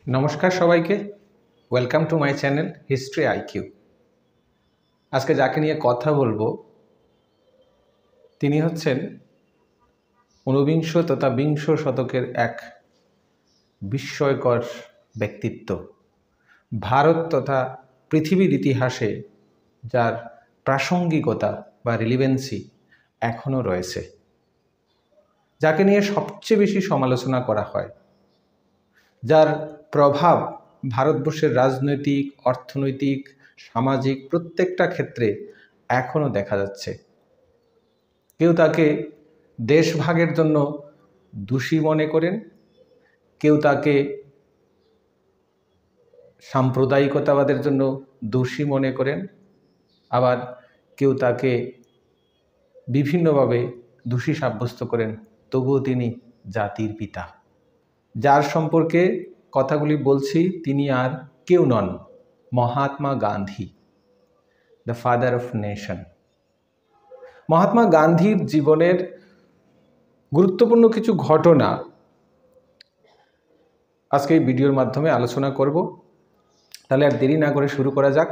নমস্কার সবাইকে, welcome to my channel history IQ. আজকে যাকে নিয়ে কথা বলবো তিনি হচ্ছেন ঊনবিংশ তথা বিংশ শতকের এক বিস্ময়কর ব্যক্তিত্ব, ভারত তথা পৃথিবীর ইতিহাসে যার প্রাসঙ্গিকতা বা রিলিভেন্সি এখনও রয়েছে, যাকে নিয়ে সবচেয়ে বেশি সমালোচনা করা হয়, যার প্রভাব ভারতবর্ষের রাজনৈতিক, অর্থনৈতিক, সামাজিক প্রত্যেকটা ক্ষেত্রে এখনও দেখা যাচ্ছে। কেউ তাকে দেশভাগের জন্য দোষী মনে করেন, কেউ তাকে সাম্প্রদায়িকতাবাদের জন্য দোষী মনে করেন, আবার কেউ তাকে বিভিন্নভাবে দোষী সাব্যস্ত করেন, তবুও তিনি জাতির পিতা। যার সম্পর্কে কথাগুলি বলছি তিনি আর কেউ নন, Mahatma Gandhi, the father of nation. মহাত্মা গান্ধীর জীবনের গুরুত্বপূর্ণ কিছু ঘটনা আজকে এই ভিডিওর মাধ্যমে আলোচনা করব। তাহলে আর দেরি না করে শুরু করা যাক।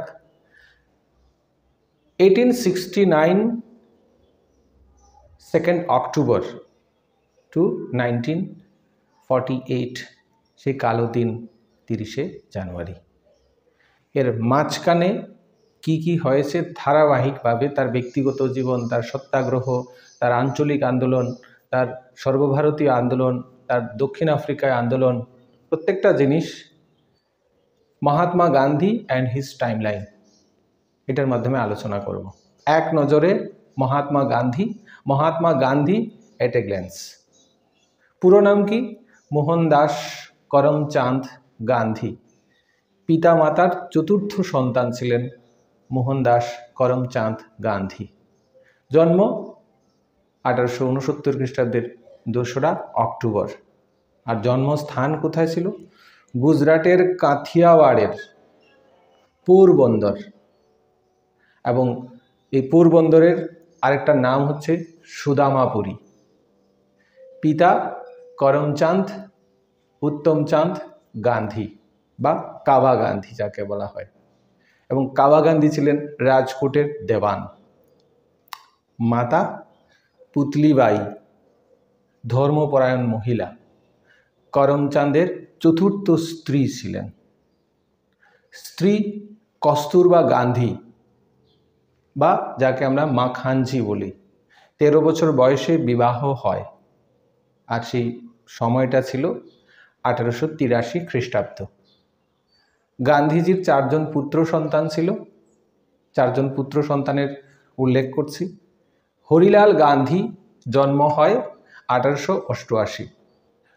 1869 2nd অক্টোবর টু 1948, সেই কালো দিন 30শে জানুয়ারি। এর মাঝখানে কি কি হয়েছে ধারাবাহিকভাবে, তার ব্যক্তিগত জীবন, তার সত্যাগ্রহ, তার আঞ্চলিক আন্দোলন, তার সর্বভারতীয় আন্দোলন, তার দক্ষিণ আফ্রিকায় আন্দোলন, প্রত্যেকটা জিনিস Mahatma Gandhi and his timeline, এটার মাধ্যমে আলোচনা করব। এক নজরে মহাত্মা গান্ধী এট এ গ্ল্যান্স। পুরো নাম কি? মোহনদাস করমচাঁদ গান্ধী। পিতা মাতার চতুর্থ সন্তান ছিলেন মোহনদাস করমচাঁদ গান্ধী। জন্ম 1869 খ্রিস্টাব্দের 2রা অক্টোবর। আর জন্মস্থান কোথায় ছিল? গুজরাটের কাথিয়াওয়াড়ের পোরবন্দর। এবং এই পোরবন্দরের আরেকটা নাম হচ্ছে সুদামাপুরী। পিতা করমচাঁদ উত্তমচাঁদ গান্ধী বা কাবা গান্ধী যাকে বলা হয়, এবং কাবা গান্ধী ছিলেন রাজকোটের দেওয়ান। মাতা পুতলিবাই, ধর্মপরায়ণ মহিলা, করমচাঁদের চতুর্থ স্ত্রী ছিলেন। স্ত্রী কস্তুরবা গান্ধী বা যাকে আমরা মাখানজি বলি। 13 বছর বয়সে বিবাহ হয়, আর সেই সময়টা ছিল 1883 খ্রিস্টাব্দ। গান্ধীজির 4জন পুত্র সন্তান ছিল। 4জন পুত্র সন্তানের উল্লেখ করছি। হরিলাল গান্ধী জন্ম হয় 1888,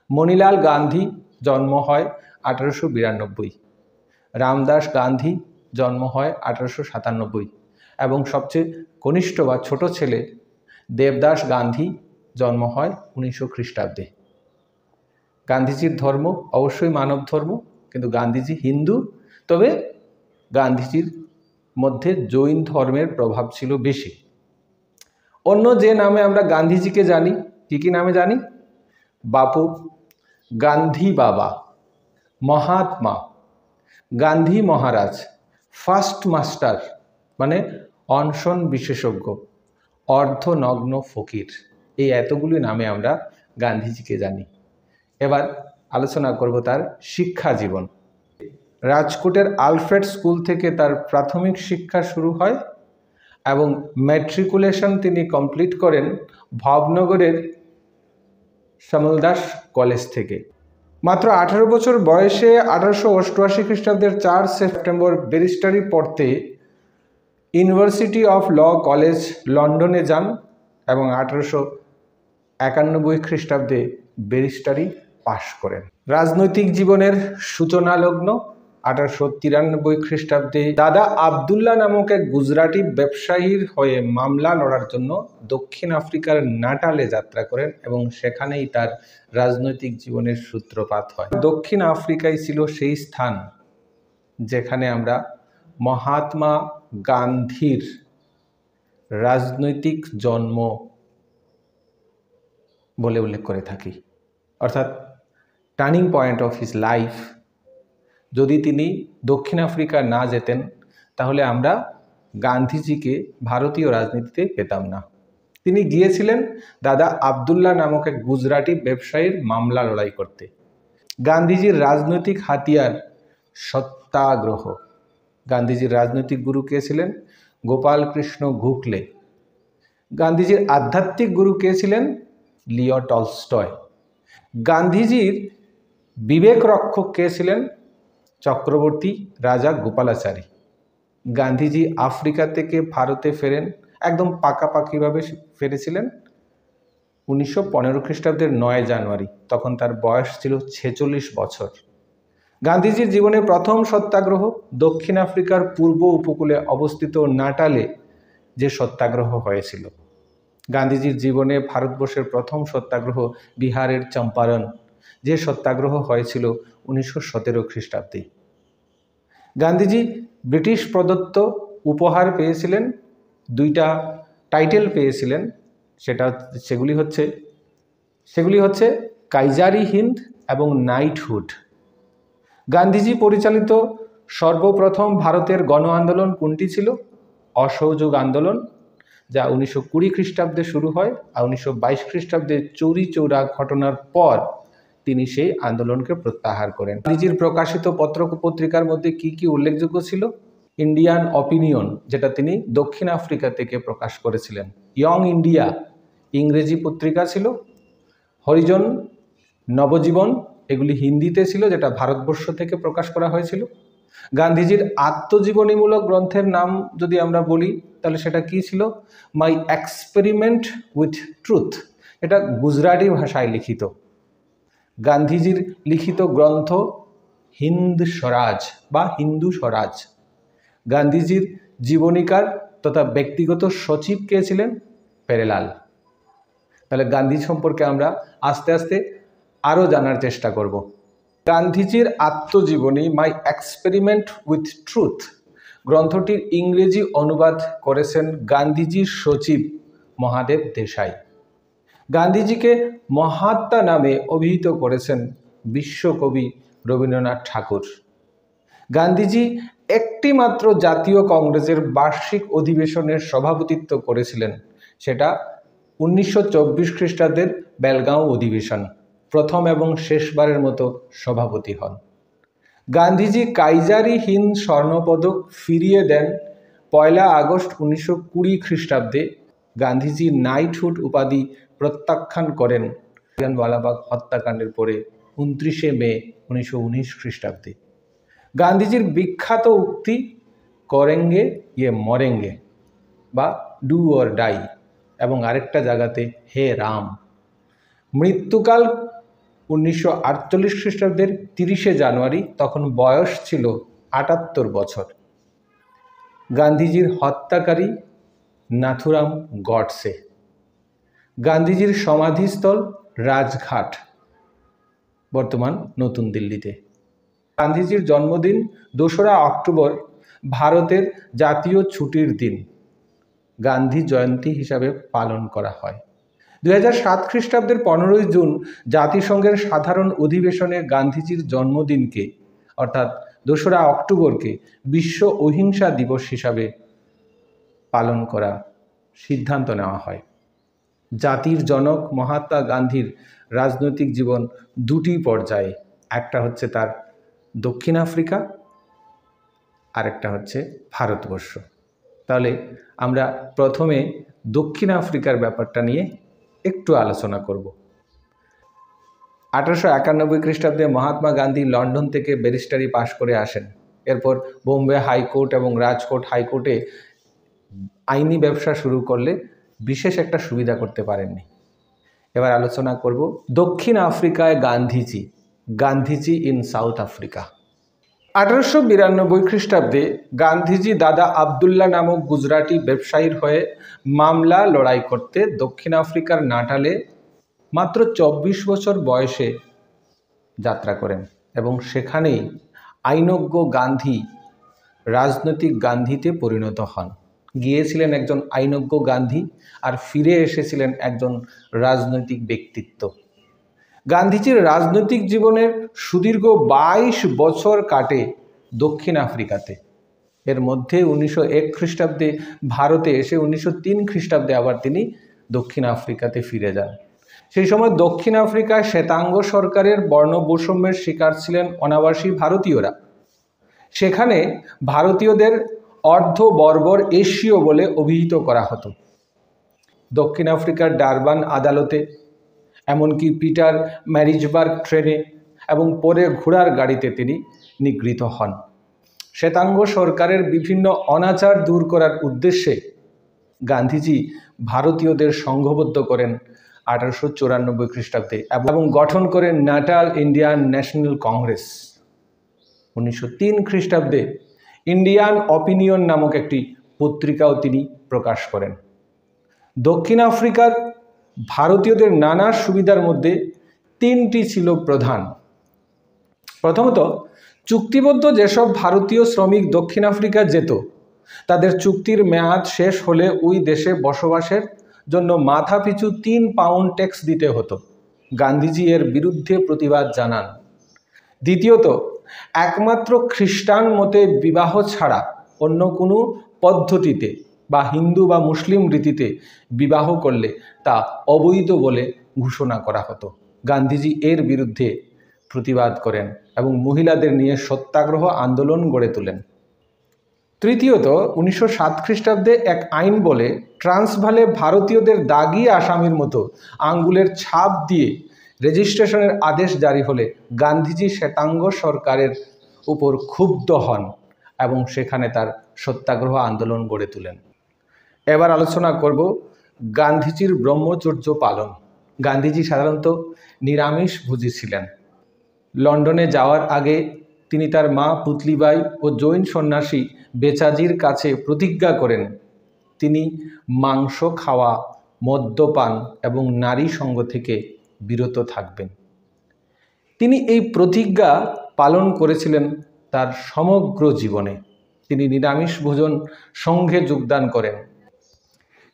মণিলাল গান্ধী জন্ম হয় 1892, রামদাস গান্ধী জন্ম হয় 1897, এবং সবচেয়ে কনিষ্ঠ বা ছোট ছেলে দেবদাস গান্ধী জন্ম হয় 1900 খ্রিস্টাব্দে। গান্ধীজির ধর্ম অবশ্যই মানব ধর্ম, কিন্তু গান্ধীজি হিন্দু, তবে গান্ধীজির মধ্যে জৈন ধর্মের প্রভাব ছিল বেশি। অন্য যে নামে আমরা গান্ধীজিকে জানি, কি নামে জানি? বাপু, গান্ধী বাবা, মহাত্মা, গান্ধী মহারাজ, ফার্স্ট মাস্টার মানে অনশন বিশেষজ্ঞ, অর্ধনগ্ন ফকির, এই এতগুলি নামে আমরা গান্ধীজিকে জানি। এবার আলোচনা করব তার শিক্ষা জীবন। রাজকোটের আলফ্রেড স্কুল থেকে তার প্রাথমিক শিক্ষা শুরু হয় এবং ম্যাট্রিকুলেশন তিনি কমপ্লিট করেন ভাবনগরের শ্যামলদাস কলেজ থেকে। মাত্র 18 বছর বয়সে 1888 খ্রিস্টাব্দের 4 সেপ্টেম্বর ব্যারিস্টারি পড়তে ইউনিভার্সিটি অফ ল কলেজ লন্ডনে যান এবং 1891 খ্রিস্টাব্দে ব্যারিস্টারি পাশ করেন। রাজনৈতিক জীবনের সূচনা লগ্ন 1893 খ্রিস্টাব্দে দাদা আবদুল্লাহ নামক এক গুজরাটি ব্যবসায়ীর হয়ে মামলা লড়ার জন্য দক্ষিণ আফ্রিকার নাটালে যাত্রা করেন এবং সেখানেই তার রাজনৈতিক জীবনের সূত্রপাত হয়। দক্ষিণ আফ্রিকায় ছিল সেই স্থান যেখানে আমরা মহাত্মা গান্ধীর রাজনৈতিক জন্ম বলে উল্লেখ করে থাকি, অর্থাৎ turning point of his life যদি তিনি দক্ষিণ আফ্রিকা না যেতেন তাহলে আমরা গান্ধীজিকে ভারতীয় রাজনীতিতে পেতাম না। তিনি গিয়েছিলেন দাদা আবদুল্লাহ নামক এক গুজরাটি ব্যবসায়ীর মামলা লড়াই করতে। গান্ধীজির রাজনৈতিক হাতিয়ার সত্যাগ্রহ। গান্ধীজির রাজনৈতিক গুরু কে ছিলেন? গোপাল কৃষ্ণ গোখলে। গান্ধীজির আধ্যাত্মিক গুরু কে ছিলেন? Leo Tolstoy. গান্ধীজির বিবেক রক্ষক কে ছিলেন? চক্রবর্তী রাজা গোপালাচারী। গান্ধীজি আফ্রিকা থেকে ভারতে ফেরেন, একদম পাকাপাকিভাবে ফিরেছিলেন 1915 খ্রিস্টাব্দের 9 জানুয়ারি। তখন তার বয়স ছিল 46 বছর। গান্ধীজির জীবনে প্রথম সত্যাগ্রহ দক্ষিণ আফ্রিকার পূর্ব উপকূলে অবস্থিত নাটালে যে সত্যাগ্রহ হয়েছিল। গান্ধীজির জীবনে ভারতবর্ষের প্রথম সত্যাগ্রহ বিহারের চম্পারণ, যে সত্যাগ্রহ হয়েছিল 1917 খ্রিস্টাব্দে। গান্ধীজি ব্রিটিশ প্রদত্ত উপহার পেয়েছিলেন, 2টা টাইটেল পেয়েছিলেন। সেগুলি হচ্ছে কাইজারি হিন্দ এবং নাইটহুড। গান্ধীজি পরিচালিত সর্বপ্রথম ভারতের গণ আন্দোলন কোনটি ছিল? অসহযোগ আন্দোলন, যা 1920 খ্রিস্টাব্দে শুরু হয় আর 1922 খ্রিস্টাব্দে চৌরি চৌরা ঘটনার পর তিনি সেই আন্দোলনকে প্রত্যাহার করেন। গান্ধীজির প্রকাশিত পত্র পত্রিকার মধ্যে কি কি উল্লেখযোগ্য ছিল? ইন্ডিয়ান অপিনিয়ন, যেটা তিনি দক্ষিণ আফ্রিকা থেকে প্রকাশ করেছিলেন। ইয়ং ইন্ডিয়া ইংরেজি পত্রিকা ছিল। হরিজন, নবজীবন এগুলি হিন্দিতে ছিল, যেটা ভারতবর্ষ থেকে প্রকাশ করা হয়েছিল। গান্ধীজির আত্মজীবনীমূলক গ্রন্থের নাম যদি আমরা বলি তাহলে সেটা কি ছিল? মাই এক্সপেরিমেন্ট উইথ ট্রুথ। এটা গুজরাটি ভাষায় লিখিত। গান্ধীজির লিখিত গ্রন্থ হিন্দ স্বরাজ বা হিন্দু স্বরাজ। গান্ধীজির জীবনীকার তথা ব্যক্তিগত সচিব কে ছিলেন? পেরেলাল। তাহলে গান্ধী সম্পর্কে আমরা আস্তে আস্তে আরও জানার চেষ্টা করব। গান্ধীজির আত্মজীবনী মাই এক্সপেরিমেন্ট উইথ ট্রুথ গ্রন্থটির ইংরেজি অনুবাদ করেছেন গান্ধীজির সচিব মহাদেব দেশাই। গান্ধীজিকে মহাত্মা নামে অভিহিত করেছেন বিশ্বকবি রবীন্দ্রনাথ ঠাকুর। গান্ধীজি একটি মাত্র জাতীয় কংগ্রেসের বার্ষিক অধিবেশনের সভাপতিত্ব করেছিলেন, সেটা 1924 খ্রিস্টাব্দের বেলগাঁও অধিবেশন। প্রথম এবং শেষবারের মতো সভাপতি হন। গান্ধীজি কাইজারি হিন্দ স্বর্ণপদক ফিরিয়ে দেন 1 আগস্ট 1920 খ্রিস্টাব্দে। গান্ধীজি নাইটহুড উপাধি প্রত্যাখ্যান করেন জালিয়ানওয়ালাবাগ হত্যাকাণ্ডের পরে 29 মে 1919 খ্রিস্টাব্দে। গান্ধীজির বিখ্যাত উক্তি করেঙ্গে ইয়ে মরেঙ্গে বা ডু অর ডাই, এবং আরেকটা জায়গাতে হে রাম। মৃত্যুকাল 1948 খ্রিস্টাব্দের 30 জানুয়ারি, তখন বয়স ছিল 78 বছর। গান্ধীজির হত্যাকারী নাথুরাম গডসে। গান্ধীজির সমাধিস্থল রাজঘাট, বর্তমান নতুন দিল্লিতে। গান্ধীজির জন্মদিন 2রা অক্টোবর ভারতের জাতীয় ছুটির দিন, গান্ধী জয়ন্তী হিসাবে পালন করা হয়। 2007 খ্রিস্টাব্দের 15 জুন জাতিসংঘের সাধারণ অধিবেশনে গান্ধীজির জন্মদিনকে অর্থাৎ 2রা অক্টোবরকে বিশ্ব অহিংসা দিবস হিসাবে পালন করা সিদ্ধান্ত নেওয়া হয়। জাতির জনক মহাত্মা গান্ধীর রাজনৈতিক জীবন 2টি পর্যায়ে, একটা হচ্ছে তার দক্ষিণ আফ্রিকা, আরেকটা হচ্ছে ভারতবর্ষ। তাহলে আমরা প্রথমে দক্ষিণ আফ্রিকার ব্যাপারটা নিয়ে একটু আলোচনা করব। 1891 খ্রিস্টাব্দে মহাত্মা গান্ধী লন্ডন থেকে ব্যারিস্টারি পাশ করে আসেন। এরপর বোম্বে হাইকোর্ট এবং রাজকোট হাইকোর্টে আইনি ব্যবসা শুরু করলে বিশেষ একটা সুবিধা করতে পারেননি। এবার আলোচনা করব দক্ষিণ আফ্রিকায় গান্ধীজি ইন সাউথ আফ্রিকা। 1892 খ্রিস্টাব্দে গান্ধীজি দাদা আবদুল্লাহ নামক গুজরাটি ব্যবসায়ীর হয়ে মামলা লড়াই করতে দক্ষিণ আফ্রিকার নাটালে মাত্র 24 বছর বয়সে যাত্রা করেন এবং সেখানেই আইনজ্ঞ গান্ধী রাজনৈতিক গান্ধীতে পরিণত হন। গিয়েছিলেন একজন আইনজ্ঞ গান্ধী আর ফিরে এসেছিলেন একজন রাজনৈতিক ব্যক্তিত্ব। গান্ধীজির রাজনৈতিক জীবনের সুদীর্ঘ 22 বছর কাটে দক্ষিণ আফ্রিকাতে। এর মধ্যে 1901 খ্রিস্টাব্দে ভারতে এসে 1903 খ্রিস্টাব্দে আবার তিনি দক্ষিণ আফ্রিকাতে ফিরে যান। সেই সময় দক্ষিণ আফ্রিকায় শ্বেতাঙ্গ সরকারের বর্ণবৈষম্যের শিকার ছিলেন অনাবাসী ভারতীয়রা। সেখানে ভারতীয়দের অর্ধ বর্বর এশীয় বলে অভিহিত করা হতো। দক্ষিণ আফ্রিকার ডারবান আদালতে, এমনকি পিটার ম্যারিজবার্গ ট্রেনে এবং পরে ঘোড়ার গাড়িতে তিনি নিগৃহীত হন। শ্বেতাঙ্গ সরকারের বিভিন্ন অনাচার দূর করার উদ্দেশ্যে গান্ধীজি ভারতীয়দের সংঘবদ্ধ করেন 1894 খ্রিস্টাব্দে এবং গঠন করেন নাটাল ইন্ডিয়ান ন্যাশনাল কংগ্রেস। 1903 খ্রিস্টাব্দে ইন্ডিয়ান অপিনিয়ন নামক একটি পত্রিকাও তিনি প্রকাশ করেন। দক্ষিণ আফ্রিকার ভারতীয়দের নানা সুবিধার মধ্যে 3টি ছিল প্রধান। প্রথমত, চুক্তিবদ্ধ যেসব ভারতীয় শ্রমিক দক্ষিণ আফ্রিকা যেত, তাদের চুক্তির মেয়াদ শেষ হলে ওই দেশে বসবাসের জন্য মাথাপিছু 3 পাউন্ড ট্যাক্স দিতে হতো। গান্ধীজি এর বিরুদ্ধে প্রতিবাদ জানান। দ্বিতীয়ত, একমাত্র খ্রিস্টান মতে বিবাহ ছাড়া অন্য কোনো পদ্ধতিতে বা হিন্দু বা মুসলিম রীতিতে বিবাহ করলে তা অবৈধ বলে ঘোষণা করা হতো। গান্ধীজি এর বিরুদ্ধে প্রতিবাদ করেন এবং মহিলাদের নিয়ে সত্যাগ্রহ আন্দোলন গড়ে তোলেন। তৃতীয়ত, 1907 খ্রিস্টাব্দে এক আইন বলে ট্রান্সভালে ভারতীয়দের দাগি আসামির মতো আঙ্গুলের ছাপ দিয়ে রেজিস্ট্রেশনের আদেশ জারি হলে গান্ধীজি শ্বেতাঙ্গ সরকারের উপর ক্ষুব্ধ হন এবং সেখানে তার সত্যাগ্রহ আন্দোলন গড়ে তোলেন। এবার আলোচনা করব গান্ধীজির ব্রহ্মচর্য পালন। গান্ধীজি সাধারণত নিরামিষভোজী ছিলেন। লন্ডনে যাওয়ার আগে তিনি তার মা পুতলিবাই ও জৈন সন্ন্যাসী বেচাজির কাছে প্রতিজ্ঞা করেন তিনি মাংস খাওয়া, মদ্যপান এবং নারী সঙ্গ থেকে বিরত থাকবেন। তিনি এই প্রতিজ্ঞা পালন করেছিলেন তার সমগ্র জীবনে। তিনি নিরামিষ ভোজন সংঘে যোগদান করেন।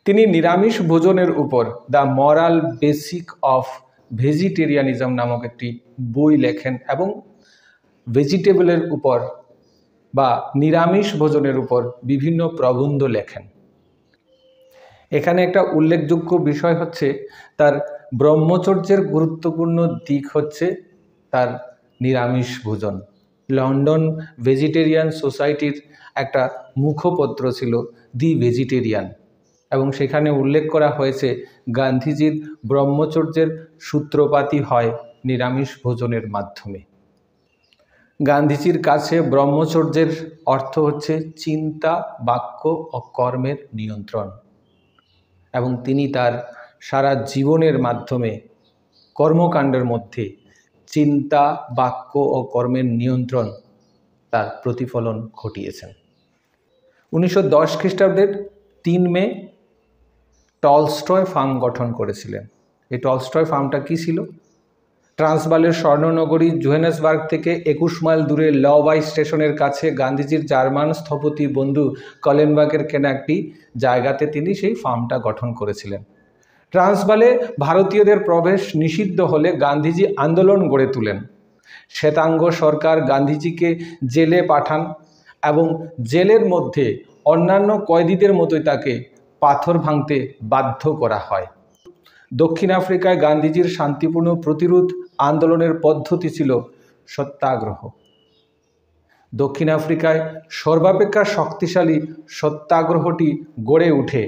তিনি নিরামিষ ভোজনের উপর দ্য মরাল বেসিক অফ ভেজিটেরিয়ানিজম নামক একটি বই লেখেন এবং ভেজিটেবলের উপর বা নিরামিষ ভোজনের উপর বিভিন্ন প্রবন্ধ লেখেন। এখানে একটা উল্লেখযোগ্য বিষয় হচ্ছে তার ব্রহ্মচর্যের গুরুত্বপূর্ণ দিক হচ্ছে তার নিরামিষ ভোজন। লন্ডন ভেজিটেরিয়ান সোসাইটির একটা মুখপত্র ছিল দি ভেজিটেরিয়ান এবং সেখানে উল্লেখ করা হয়েছে গান্ধীজির ব্রহ্মচর্যের সূত্রপাতই হয় নিরামিষ ভোজনের মাধ্যমে। গান্ধীজির কাছে ব্রহ্মচর্যের অর্থ হচ্ছে চিন্তা, বাক্য ও কর্মের নিয়ন্ত্রণ এবং তিনি তার সারা জীবনের মাধ্যমে কর্মকাণ্ডের মধ্যে চিন্তা, বাক্য ও কর্মের নিয়ন্ত্রণ তার প্রতিফলন ঘটিয়েছেন। 1910 খ্রিস্টাব্দের 3 মে টলস্টয় ফার্ম গঠন করেছিলেন। এই টলস্টয় ফার্মটা কি ছিল? ট্রান্সভালের স্বর্ণনগরী জোহেন্সবার্গ থেকে 21 মাইল দূরে লবাই স্টেশনের কাছে গান্ধীজির জার্মান স্থপতি বন্ধু কলেনবার্গের কেনা একটি জায়গাতে তিনি সেই ফার্মটা গঠন করেছিলেন। ট্রান্সভালে ভারতীয়দের প্রবেশ নিষিদ্ধ হলে গান্ধীজি আন্দোলন গড়ে তোলেন। শ্বেতাঙ্গ সরকার গান্ধীজিকে জেলে পাঠান এবং জেলের মধ্যে অন্যান্য কয়েদিদের মতোই তাকে পাথর ভাঙতে বাধ্য করা হয়। দক্ষিণ আফ্রিকায় গান্ধীজির শান্তিপূর্ণ প্রতিরোধ আন্দোলনের পদ্ধতি ছিল সত্যাগ্রহ। দক্ষিণ আফ্রিকায় সর্বাপেক্ষা শক্তিশালী সত্যাগ্রহটি গড়ে ওঠে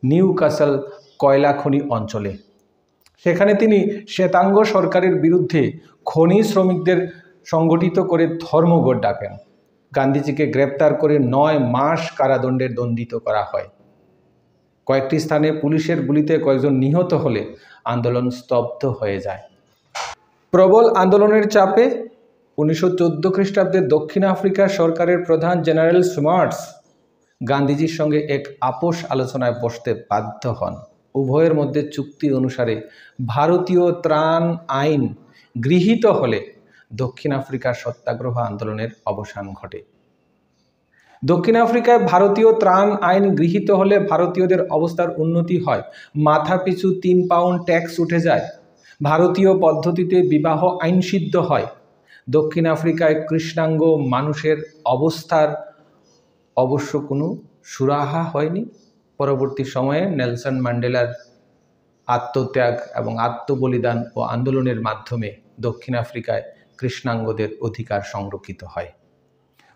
নিউ কাসল কয়লা খনি অঞ্চলে। সেখানে তিনি শ্বেতাঙ্গ সরকারের বিরুদ্ধে খনি শ্রমিকদের সংগঠিত করে ধর্মঘট ডাকেন। গান্ধীজিকে গ্রেপ্তার করে 9 মাস কারাদণ্ডে দণ্ডিত করা হয়। কয়েকটি স্থানে পুলিশের গুলিতে কয়েকজন নিহত হলে আন্দোলন স্তব্ধ হয়ে যায়। প্রবল আন্দোলনের চাপে 1914 খ্রিস্টাব্দে দক্ষিণ আফ্রিকা সরকারের প্রধান জেনারেল স্মার্টস গান্ধীজির সঙ্গে এক আপোষ আলোচনায় বসতে বাধ্য হন। উভয়ের মধ্যে চুক্তি অনুসারে ভারতীয় ত্রাণ আইন গৃহীত হলে দক্ষিণ আফ্রিকার সত্যাগ্রহ আন্দোলনের অবসান ঘটে। দক্ষিণ আফ্রিকায় ভারতীয় ত্রাণ আইন গৃহীত হলে ভারতীয়দের অবস্থার উন্নতি হয়। মাথাপিছু 3 পাউন্ড ট্যাক্স উঠে যায়। ভারতীয় পদ্ধতিতে বিবাহ আইনসিদ্ধ হয়। দক্ষিণ আফ্রিকায় কৃষ্ণাঙ্গ মানুষের অবস্থার অবশ্য কোনো সুরাহা হয়নি। পরবর্তী সময়ে নেলসন ম্যান্ডেলার আত্মত্যাগ এবং আত্মবলিদান ও আন্দোলনের মাধ্যমে দক্ষিণ আফ্রিকায় কৃষ্ণাঙ্গদের অধিকার সংরক্ষিত হয়।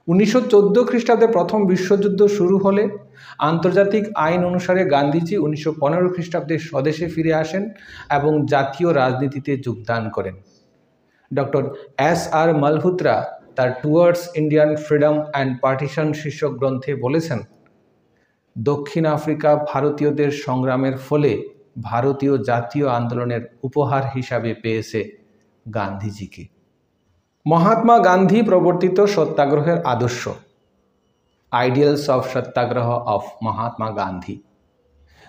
1914 খ্রিস্টাব্দে প্রথম বিশ্বযুদ্ধ শুরু হলে আন্তর্জাতিক আইন অনুসারে গান্ধীজি 1915 খ্রিস্টাব্দে স্বদেশে ফিরে আসেন এবং জাতীয় রাজনীতিতে যোগদান করেন। Doctor S.R. মালহোত্রা তার towards Indian freedom and partition শীর্ষক গ্রন্থে বলেছেন, দক্ষিণ আফ্রিকা ভারতীয়দের সংগ্রামের ফলে ভারতীয় জাতীয় আন্দোলনের উপহার হিসাবে পেয়েছে গান্ধীজিকে। মহাত্মা গান্ধী প্রবর্তিত সত্যাগ্রহের আদর্শ, ideals of satyagraha of Mahatma Gandhi.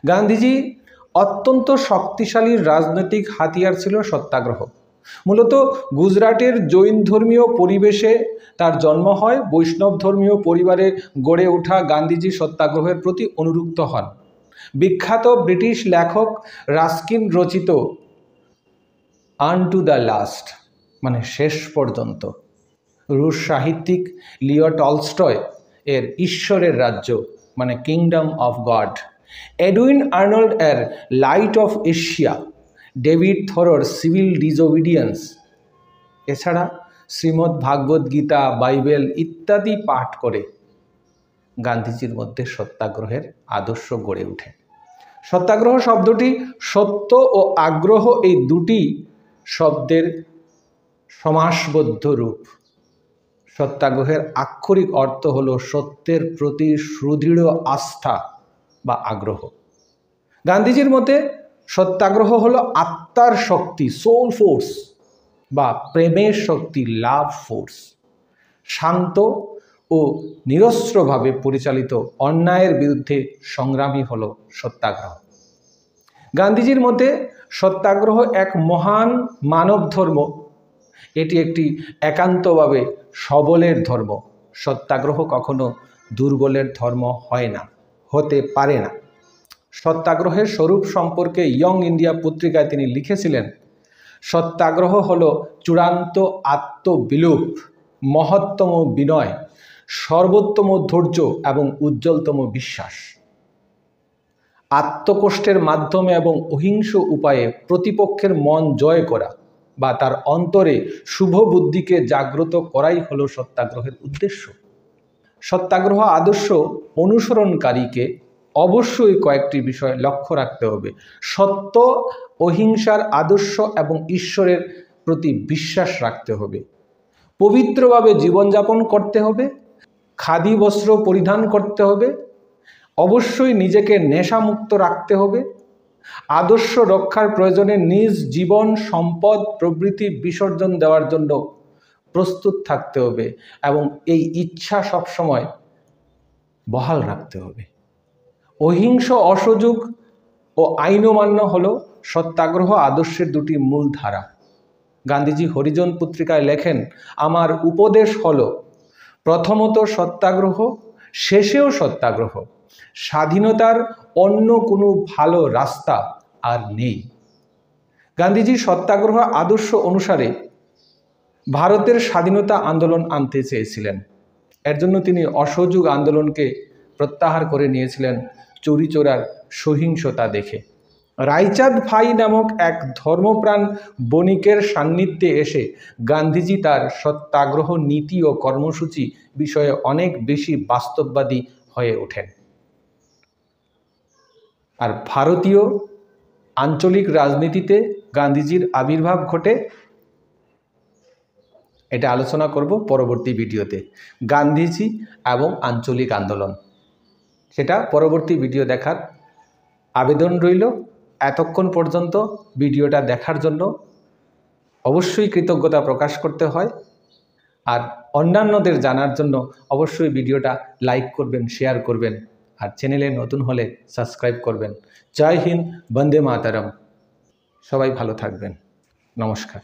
Gandhiji অত্যন্ত শক্তিশালী রাজনৈতিক হাতিয়ার ছিল সত্যাগ্রহ। মূলত গুজরাটের জৈন ধর্মীয় পরিবেশে তার জন্ম হয়। বৈষ্ণব ধর্মীয় পরিবারে গড়ে ওঠা গান্ধীজি সত্যাগ্রহের প্রতি অনুরক্ত হন। বিখ্যাত ব্রিটিশ লেখক রাস্কিন রচিত আনটু দ্য লাস্ট মানে শেষ পর্যন্ত, রুশ সাহিত্যিক লিও টলস্টয় এর ঈশ্বরের রাজ্য মানে kingdom of God, Edwin Arnold এর লাইট অফ এশিয়া, ডেভিড থরোর সিভিল ডিসওবিডিয়েন্স, এছাড়া শ্রীমদ্ ভাগবত গীতা, বাইবেল ইত্যাদি পাঠ করে গান্ধীজির মধ্যে সত্যাগ্রহের আদর্শ গড়ে ওঠে। সত্যাগ্রহ শব্দটি সত্য ও আগ্রহ এই দুটি শব্দের সমাসবদ্ধ রূপ। সত্যাগ্রহের আক্ষরিক অর্থ হল সত্যের প্রতি সুদৃঢ় আস্থা বা আগ্রহ। গান্ধীজির মতে সত্যাগ্রহ হলো আত্মার শক্তি, সোল ফোর্স বা প্রেমের শক্তি, লাভ ফোর্স। শান্ত ও নিরস্ত্রভাবে পরিচালিত অন্যায়ের বিরুদ্ধে সংগ্রামী হলো সত্যাগ্রহ। গান্ধীজির মতে সত্যাগ্রহ এক মহান মানব ধর্ম। এটি একটি একান্তভাবে সবলের ধর্ম। সত্যাগ্রহ কখনো দুর্বলের ধর্ম হয় না, হতে পারে না। সত্যাগ্রহের স্বরূপ সম্পর্কে ইয়ং ইন্ডিয়া পত্রিকায় তিনি লিখেছিলেন, সত্যাগ্রহ হলো চূড়ান্ত আত্মবিলোপ, মহত্তম বিনয়, সর্বোত্তম ধৈর্য এবং উজ্জ্বলতম বিশ্বাস। আত্মকষ্টের মাধ্যমে এবং অহিংস উপায়ে প্রতিপক্ষের মন জয় করা বা তার অন্তরে শুভ বুদ্ধিকে জাগ্রত করাই হলো সত্যাগ্রহের উদ্দেশ্য। সত্যাগ্রহ আদর্শ অনুসরণকারীকে অবশ্যই কয়েকটি বিষয় লক্ষ্য রাখতে হবে। সত্য, অহিংসার আদর্শ এবং ঈশ্বরের প্রতি বিশ্বাস রাখতে হবে। পবিত্রভাবে জীবনযাপন করতে হবে। খাদি বস্ত্র পরিধান করতে হবে। অবশ্যই নিজেকে নেশামুক্ত রাখতে হবে। আদর্শ রক্ষার প্রয়োজনে নিজ জীবন, সম্পদ প্রভৃতি বিসর্জন দেওয়ার জন্য প্রস্তুত থাকতে হবে এবং এই ইচ্ছা সবসময় বহাল রাখতে হবে। অহিংস, অসহযোগ ও আইন অমান্য হল সত্যাগ্রহ আদর্শের দুটি মূল ধারা। গান্ধীজি হরিজন পত্রিকায় লেখেন, আমার উপদেশ হল প্রথমত সত্যাগ্রহ, শেষেও সত্যাগ্রহ। স্বাধীনতার অন্য কোনো ভালো রাস্তা আর নেই। গান্ধীজি সত্যাগ্রহ আদর্শ অনুসারে ভারতের স্বাধীনতা আন্দোলন আনতে চেয়েছিলেন। এর জন্য তিনি অসহযোগ আন্দোলনকে প্রত্যাহার করে নিয়েছিলেন চুরিচোরার সহিংসতা দেখে। রায়চাঁদ ভাই নামক এক ধর্মপ্রাণ বণিকের সান্নিধ্যে এসে গান্ধীজি তার সত্যাগ্রহ নীতি ও কর্মসূচি বিষয়ে অনেক বেশি বাস্তববাদী হয়ে ওঠেন। আর ভারতীয় আঞ্চলিক রাজনীতিতে গান্ধীজির আবির্ভাব ঘটে, এটা আলোচনা করব পরবর্তী ভিডিওতে। গান্ধীজি এবং আঞ্চলিক আন্দোলন, সেটা পরবর্তী ভিডিও দেখার আবেদন রইল। এতক্ষণ পর্যন্ত ভিডিওটা দেখার জন্য অবশ্যই কৃতজ্ঞতা প্রকাশ করতে হয়। আর অন্যান্যদের জানার জন্য অবশ্যই ভিডিওটা লাইক করবেন, শেয়ার করবেন, আর চ্যানেলে নতুন হলে সাবস্ক্রাইব করবেন। জয় হিন্দ, বন্দে মাতরম। সবাই ভালো থাকবেন। নমস্কার।